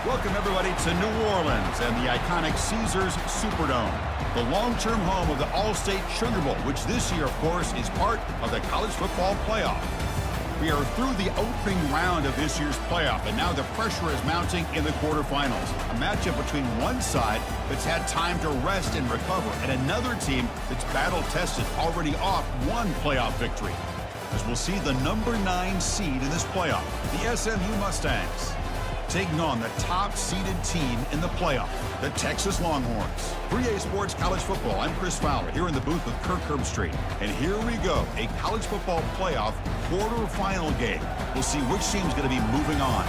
Welcome, everybody, to New Orleans and the iconic Caesars Superdome, the long-term home of the All-State Sugar Bowl, which this year, of course, is part of the college football playoff. We are through the opening round of this year's playoff, and now the pressure is mounting in the quarterfinals. A matchup between one side that's had time to rest and recover, and another team that's battle-tested, already off one playoff victory. As we'll see the number 9 seed in this playoff, the SMU Mustangs, taking on the top-seeded team in the playoff, the Texas Longhorns. 3A Sports College Football, I'm Chris Fowler, here in the booth with Kirk Herbstreit. And here we go, a college football playoff quarterfinal game. We'll see which team's going to be moving on.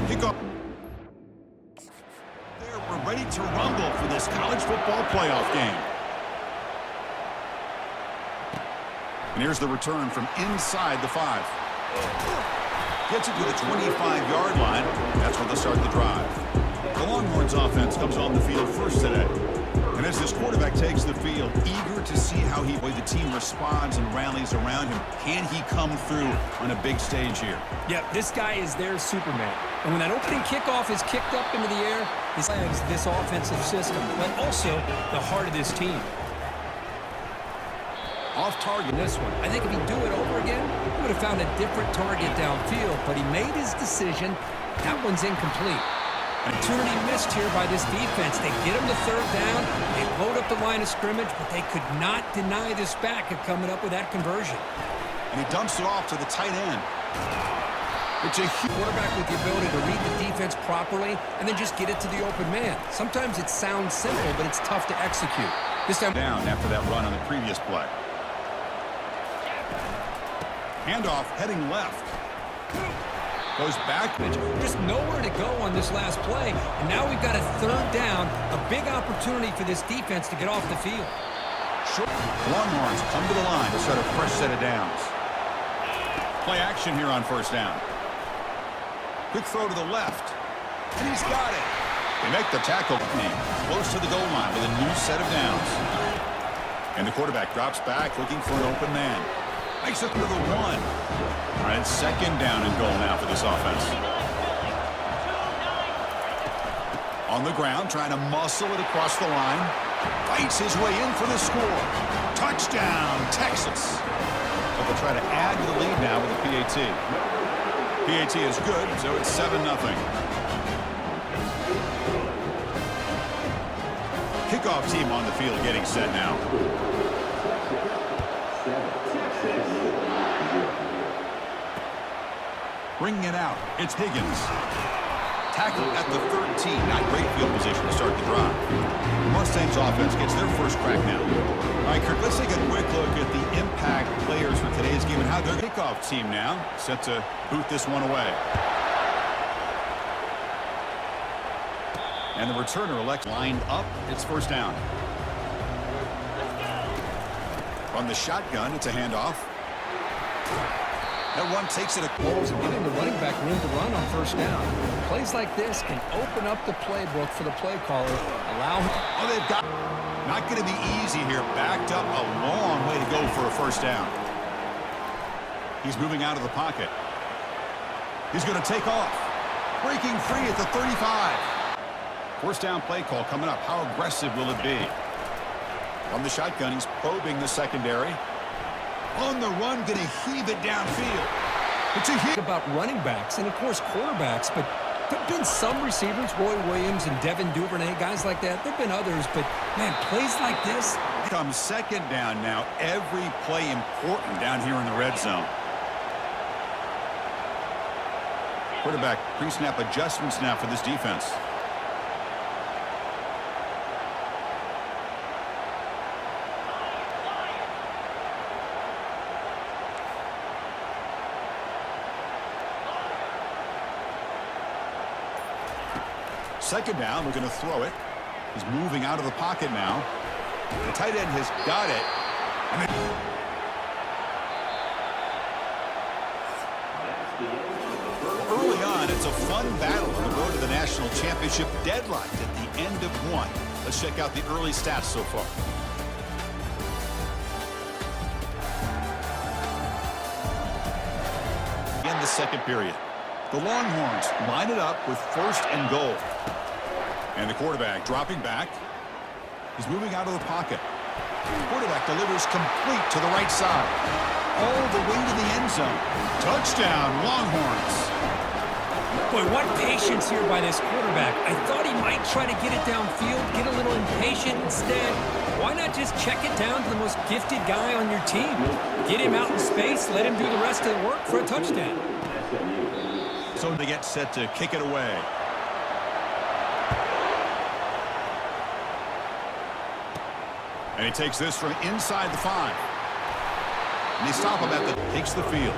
Kickoff. We're ready to rumble for this college football playoff game. And here's the return from inside the 5. Gets it to the 25-yard line. That's where they'll start the drive. The Longhorns offense comes on the field first today. And as this quarterback takes the field, eager to see how the team responds and rallies around him. Can he come through on a big stage here? Yeah, this guy is their Superman. And when that opening kickoff is kicked up into the air, he flags this offensive system, but also the heart of this team. Off target. This one. I think if he'd do it over again, he would have found a different target downfield, but he made his decision. That one's incomplete. Opportunity missed here by this defense. They get him to third down. They load up the line of scrimmage, but they could not deny this back of coming up with that conversion. And he dumps it off to the tight end. It's a huge quarterback with the ability to read the defense properly and then just get it to the open man. Sometimes it sounds simple, but it's tough to execute. This time down after that run on the previous play. Handoff heading left. Goes back. Just nowhere to go on this last play. And now we've got a third down. A big opportunity for this defense to get off the field. Longhorns come to the line to start a fresh set of downs. Play action here on first down. Quick throw to the left. And he's got it. They make the tackle close to the goal line with a new set of downs. And the quarterback drops back looking for an open man. Makes it through the 1. All right, second down and goal now for this offense. On the ground, trying to muscle it across the line. Fights his way in for the score. Touchdown, Texas. But they'll try to add to the lead now with the PAT. PAT is good, so it's 7-0. Kickoff team on the field getting set now. Bringing it out, it's Higgins. Tackle at the 13. Not great field position to start the drive. Mustangs offense gets their first crack now. All right, Kirk, let's take a quick look at the impact players for today's game and how their kickoff team now set to boot this one away. And the returner elects lined up. It's first down. From the shotgun, it's a handoff. That one takes it balls and giving the running back room to run on first down. Plays like this can open up the playbook for the play caller. Allow him. Oh, they've got. Not going to be easy here. Backed up a long way to go for a first down. He's moving out of the pocket. He's going to take off. Breaking free at the 35. First down play call coming up. How aggressive will it be? From the shotgun, he's probing the secondary. On the run, going to heave it downfield. It's a hit. About running backs and, of course, quarterbacks, but there have been some receivers, Roy Williams and Devin Duvernay, guys like that. There have been others, but, man, plays like this. Comes second down now. Every play important down here in the red zone. Quarterback pre-snap adjustments now for this defense. Second down, we're going to throw it. He's moving out of the pocket now. The tight end has got it. And early on, it's a fun battle on the road to the national championship, deadlocked at the end of one. Let's check out the early stats so far. In the second period, the Longhorns line it up with 1st and goal. And the quarterback dropping back. He's moving out of the pocket. The quarterback delivers complete to the right side. All the way to the end zone. Touchdown, Longhorns. Boy, what patience here by this quarterback. I thought he might try to get it downfield, get a little impatient. Instead, why not just check it down to the most gifted guy on your team? Get him out in space, let him do the rest of the work for a touchdown. So they get set to kick it away. And he takes this from inside the 5. And they stop him at the takes the field.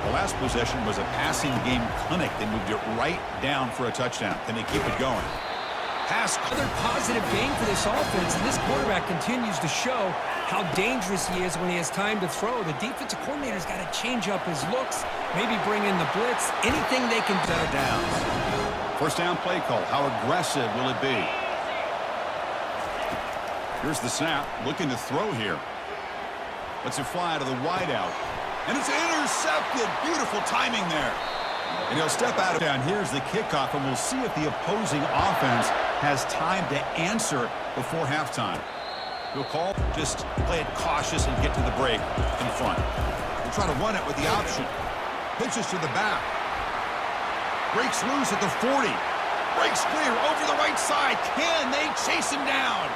The last possession was a passing game clinic. They moved it right down for a touchdown. Can they keep it going? Pass. Another positive game for this offense, and this quarterback continues to show how dangerous he is when he has time to throw. The defensive coordinator's got to change up his looks, maybe bring in the blitz, anything they can do. Downs. First down play call. How aggressive will it be? Here's the snap, looking to throw here. Lets it fly to the wideout. And it's intercepted. Beautiful timing there. And he'll step out. Down here's the kickoff, and we'll see if the opposing offense has time to answer before halftime. He'll call, just play it cautious and get to the break in front. We'll try to run it with the option. Pitches to the back. Breaks loose at the 40. Breaks clear over the right side. Can they chase him down?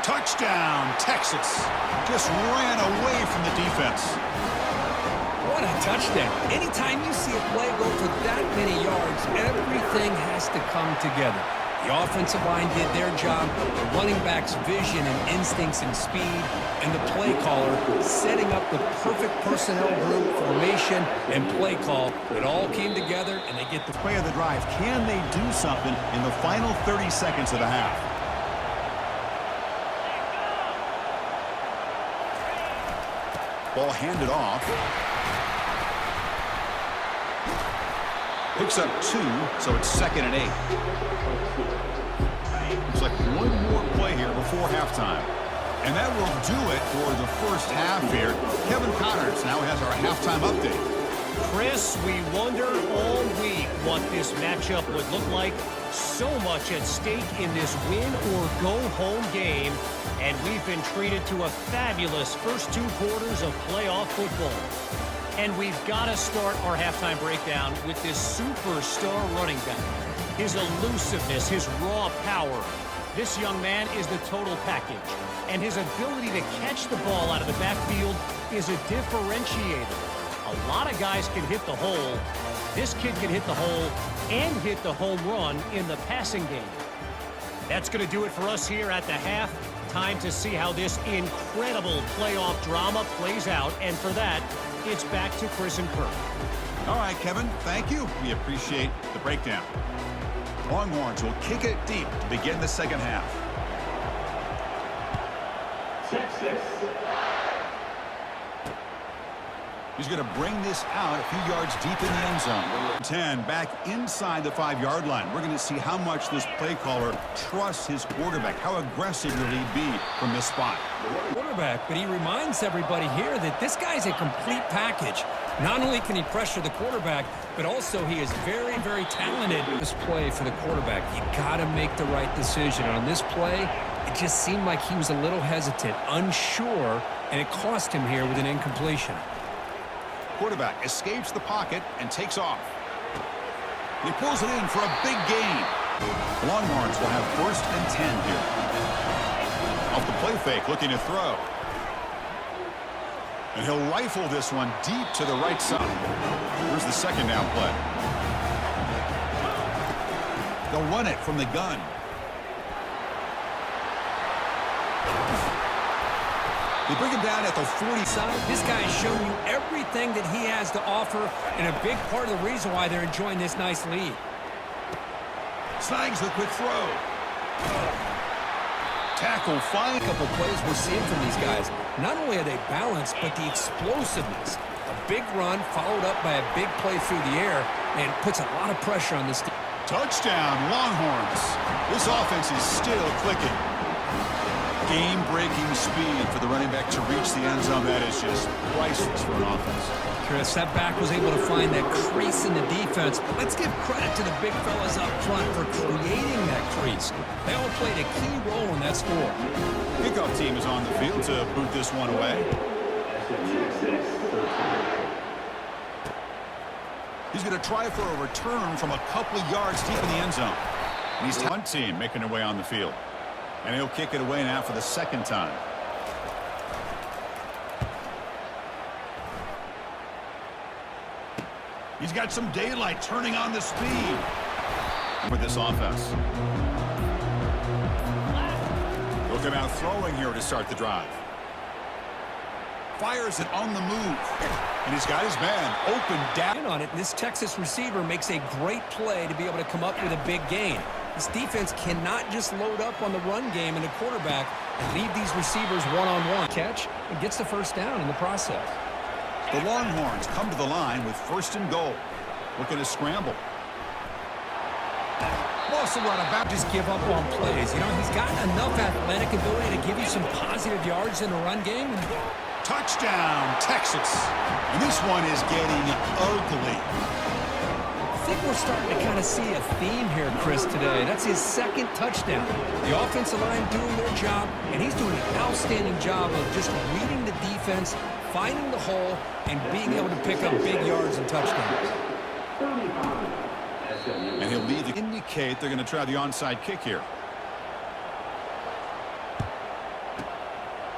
Touchdown, Texas. Just ran away from the defense. What a touchdown. Anytime you see a play go for that many yards, everything has to come together. The offensive line did their job, the running back's vision and instincts and speed, and the play caller setting up the perfect personnel group, formation, and play call. It all came together, and they get the play of the drive. Can they do something in the final 30 seconds of the half? Ball handed off. Picks up 2, so it's 2nd and 8. Looks like one more play here before halftime. And that will do it for the first half here. Kevin Connors now has our halftime update. Chris, we wondered all week what this matchup would look like. So much at stake in this win-or-go-home game. And we've been treated to a fabulous first 2 quarters of playoff football. And we've got to start our halftime breakdown with this superstar running back. His elusiveness, his raw power. This young man is the total package. And his ability to catch the ball out of the backfield is a differentiator. A lot of guys can hit the hole. This kid can hit the hole and hit the home run in the passing game. That's going to do it for us here at the half. Time to see how this incredible playoff drama plays out. And for that, it's back to Chris and Kirk. All right, Kevin, thank you. We appreciate the breakdown. Longhorns will kick it deep to begin the second half. Texas. He's going to bring this out a few yards deep in the end zone. 10 back inside the 5-yard line. We're going to see how much this play caller trusts his quarterback. How aggressive will he be from this spot? Quarterback, but he reminds everybody here that this guy's a complete package. Not only can he pressure the quarterback, but also he is very, very talented. This play for the quarterback, you got to make the right decision. And on this play, it just seemed like he was a little hesitant, unsure, and it cost him here with an incompletion. Quarterback escapes the pocket and takes off. He pulls it in for a big gain. The Longhorns will have 1st and 10 here. Off the play fake, looking to throw. And he'll rifle this one deep to the right side. Here's the second down play. They'll run it from the gun. They bring him down at the 40 side. This guy has shown you everything that he has to offer, and a big part of the reason why they're enjoying this nice lead. Snags the quick throw. Tackle fine. A couple plays we're seeing from these guys. Not only are they balanced, but the explosiveness. A big run followed up by a big play through the air and puts a lot of pressure on this team. Touchdown, Longhorns. This offense is still clicking. Game-breaking speed for the running back to reach the end zone. That is just priceless for an offense. Chris, that back was able to find that crease in the defense. But let's give credit to the big fellas up front for creating that crease. They all played a key role in that score. Kickoff team is on the field to boot this one away. He's going to try for a return from a couple of yards deep in the end zone. And he's one team making their way on the field. And he'll kick it away now for the second time. He's got some daylight turning on the speed with this offense. He'll come out throwing here to start the drive. Fires it on the move. And he's got his man open down on it. And this Texas receiver makes a great play to be able to come up with a big gain. This defense cannot just load up on the run game and the quarterback and leave these receivers one-on-one. Catch and gets the first down in the process. The Longhorns come to the line with 1st and goal. Looking to scramble. Also run about. Just give up on plays. You know, he's got enough athletic ability to give you some positive yards in the run game. Touchdown, Texas. And this one is getting ugly. I think we're starting to kind of see a theme here, Chris, today. That's his 2nd touchdown. The offensive line doing their job, and he's doing an outstanding job of just reading the defense, finding the hole, and being able to pick up big yards and touchdowns. And he'll lead to indicate they're going to try the onside kick here.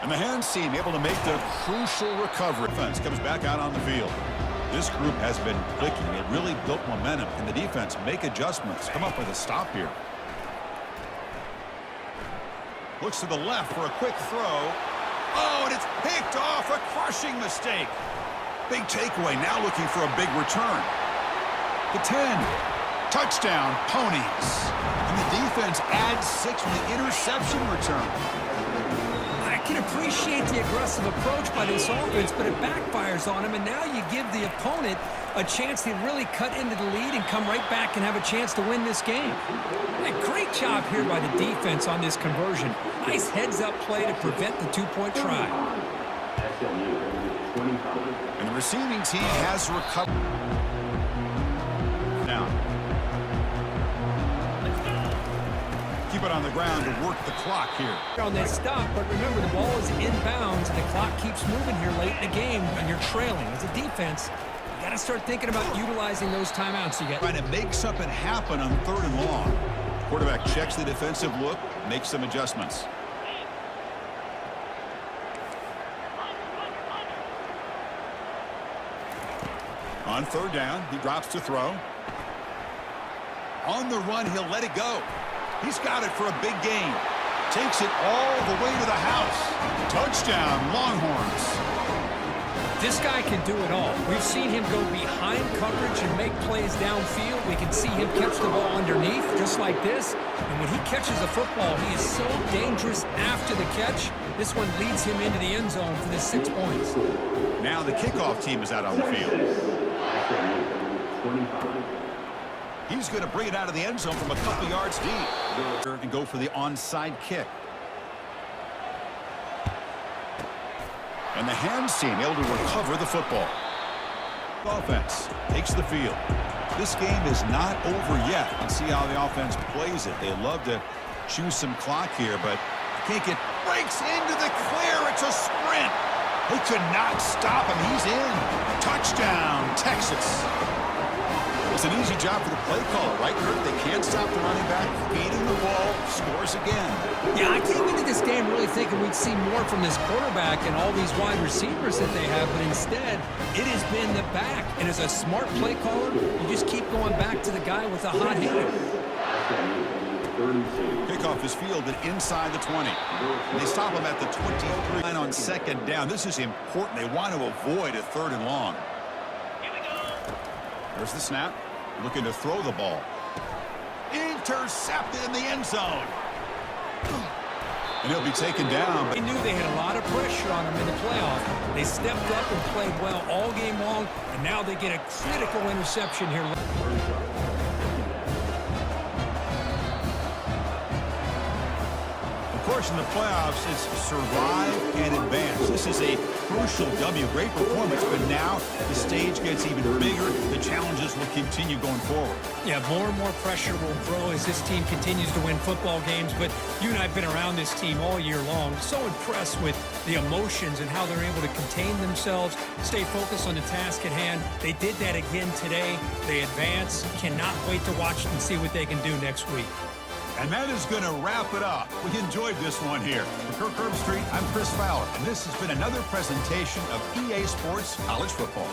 And the hands team able to make the crucial recovery. Defense comes back out on the field. This group has been clicking. It really built momentum. Can the defense make adjustments? Come up with a stop here. Looks to the left for a quick throw. Oh, and it's picked off. A crushing mistake. Big takeaway. Now looking for a big return. The 10. Touchdown, Ponies. And the defense adds 6 with the interception return. I can appreciate the aggressive approach by this offense, but it backfires on him, and now you give the opponent a chance to really cut into the lead and come right back and have a chance to win this game. A great job here by the defense on this conversion. Nice heads-up play to prevent the 2-point try. And the receiving team has recovered. Now, keep it on the ground to work the clock here. They stop, but remember the ball is inbounds and the clock keeps moving here late in the game when you're trailing. As a defense, you got to start thinking about utilizing those timeouts you get. Trying to make something happen on 3rd and long. Quarterback checks the defensive look, makes some adjustments. On 3rd down, he drops to throw. On the run, he'll let it go. He's got it for a big gain. Takes it all the way to the house. Touchdown, Longhorns. This guy can do it all. We've seen him go behind coverage and make plays downfield. We can see him catch the ball underneath, just like this. And when he catches a football, he is so dangerous after the catch. This one leads him into the end zone for the 6 points. Now the kickoff team is out on the field. He's going to bring it out of the end zone from a couple yards deep. And go for the onside kick. And the hands team able to recover the football. Offense takes the field. This game is not over yet. And see how the offense plays it. They love to chew some clock here, but can't get breaks into the clear. It's a sprint. They could not stop him. He's in. Touchdown, Texas. It's an easy job for the play caller, right, Kirk? They can't stop the running back, feeding the ball, scores again. Yeah, I came into this game really thinking we'd see more from this quarterback and all these wide receivers that they have, but instead, it has been the back. And as a smart play caller, you just keep going back to the guy with the hot hand. Kickoff is fielded inside the 20. And they stop him at the 23 line on 2nd down. This is important. They want to avoid a 3rd and long. There's the snap. Looking to throw the ball. Intercepted in the end zone. And he'll be taken down. They knew they had a lot of pressure on them in the playoff. They stepped up and played well all game long, and now they get a critical interception here. Of course, in the playoffs, it's survive and advance. This is a crucial W. Great performance, but now the stage gets even bigger. The challenges will continue going forward. Yeah, more and more pressure will grow as this team continues to win football games, but you and I have been around this team all year long. So impressed with the emotions and how they're able to contain themselves, stay focused on the task at hand. They did that again today. They advance. Cannot wait to watch and see what they can do next week. And that is going to wrap it up. We enjoyed this one here. For Kirk Herbstreit, I'm Chris Fowler, and this has been another presentation of EA Sports College Football.